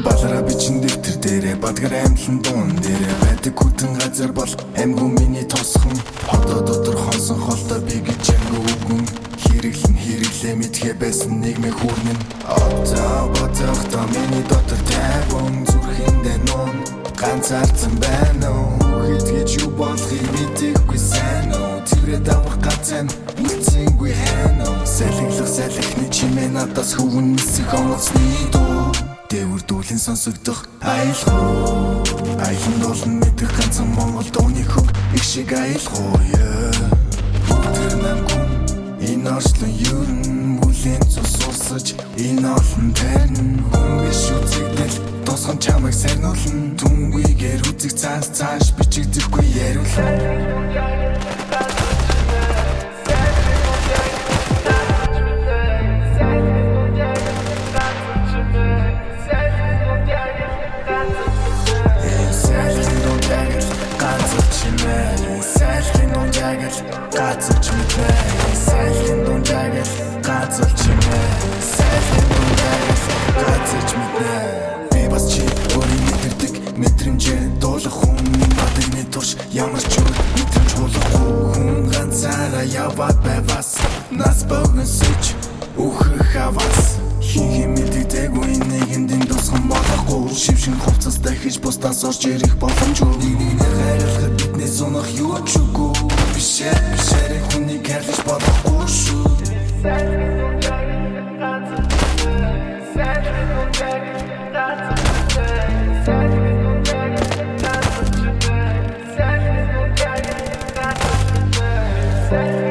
Балараа бичин дэвтэр дээрээ бадгар амьдлан дуун дээрээ байдаг хүтэн газар бол амьгүй миний тосхон хотоо дотор хонсон холтой би гэж ангөө үгэн хэрэглээ мэдхээ байсан нийгмийн хүрнэн одоо бодохдоо миний дотор тайван зүрхэндээ нуун ганцаарцсан байна уу хэд гэж юу болохыг мэдэхгүй сайн уу тэрэ давах гацэн үлцэнгүй хэн уу салхины чимээ надаас хөвөн нисэх онгоцны дуу дэвэрдүүлэн сонсогдох аялан долн мэдэх ганцхан Монгол дууны хөг их шиг аялах өдөр намгүй энэ орчлон юрн бүлээн цус урсаж энэ олон тарин хүн биш үзэгдэл тосгон чамайг сарниулна түнгүйгээр үзэг цааш бичигдэхгүй яриулна Газарч мэдээ сайхан дунжаагал газарч мэдээ сайхан дунжаагал газарч мэдээ би бас чи өөрийн мэдэрдэг мэдрэмжээ дуулах хүн надад турш ямар ч мэдрэмж хуулахгүй хүн ганцаараа яваад байвас нас богиносч үхэх хавас хийх мэддэггүй нэгэндийн тусган болохгүй шившин хувцас дахиж бусдаас орж ирэх боломжгүй нэг хайрлахад биднээс унах юу ч үгүй бишээ хүнийг хайрлаж болохгүй шүү Say